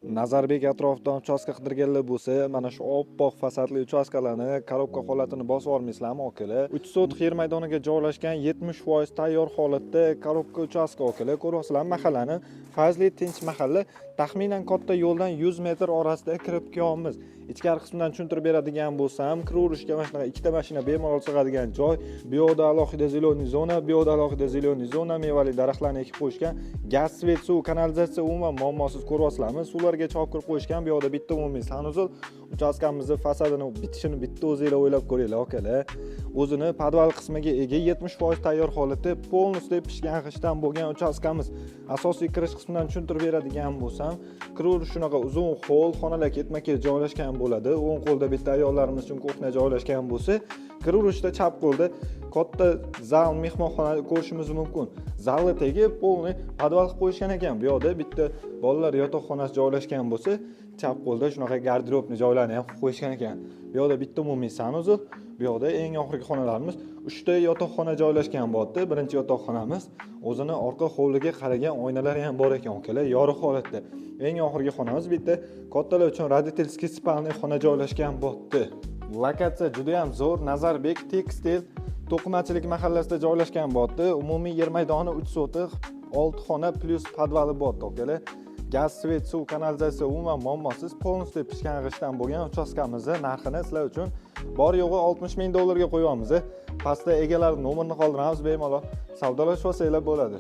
Nazarbek atrofidan uchastka qidirganlar bo'lsa, mana shu oppoq fasadli uchastkalarni korobka holatini bosib olmaysizlarmi akalar? 3 sotix yer maydoniga joylashgan 70% tayyor holatda korobka uchastka akalar. Ko'ryapsizlarmi mahallani? Fazli tinch mahalla. Taxminan katta yo'ldan 100 metr orasida kirib kelyapmiz. Ichkari qismdan tushuntirib beradigan bo'lsam, kiraverishga mana shunaqa ikkita mashina bemalol sig'adigan joy. Bu yoqda alohida zeleniy zona, bu yoqda alohida zeleniy zona, mevali daraxtlarni ekib qo'yishgan. Gaz, svet, suv, kanalizatsiya umuman muammosiz ko'ryapsizlarmi? Suvlarga chop kirib qo'yishgan. Bu yoqda bitta umumiy sanuzil. Uchastkamizni fasadini bitishini bitta o'zingizlar o'ylab ko'ringlar akalar. O'zini podval qismiga ega 70% tayyor holatda polностью pishgan g'ishtdan bo'lgan uchastkamiz. Asosiy kirish qismidan tushuntirib beradigan bo'lsam, kiraverish shunaqa uzun hol, xonalar ketma-ket joylashgan bo'ladi. O'ng qo'lda bitta ayollarimiz uchun kuxnya joylashgan bo'lsa, kiraverishda chap qo'lda katta zal, mehmonxona ko'rishimiz mumkin. Zalga tegib, polni podval qilib qo'yishgan ekan. Bu yoqda bitta bolalar yotoqxonasi joylashgan bo'lsa, chap qo'lda shunaqa garderobni joylarni ham qilib qo'yishgan ekan. Bu yoqda bitta umumiy sanuzil, bu yoqda eng oxirgi xonalarimiz 3 ta yotoqxona joylashgan bo'lyapti. Birinchi yotoqxonamiz o'zini orqa hovliga qaragan oynalari ham bor ekan akalar, yorug' holatda. Eng oxirgi xonamiz bitta kattalar uchun родительский spalniy xona joylashgan bo'lyapti. Lokatsiya juda ham zo'r. Nazarbek tekstil to'qimachilik mahallasida joylashgan bo'lyapti. Umumiy yer maydoni 3 sotix, 6 xona plus podvali bo'lyapti akalar. Gaz, svet, suv, kanalizatsiya umuman muammosiz, polностью pishgan g'ishtdan bo'lgan uchastkamizni narxini sizlar uchun bor yo'g'i $60,000 ga qo'yamiz. Pastda egalar nomerini qoldiramiz, bemalol savdolashib olsanglar bo'ladi.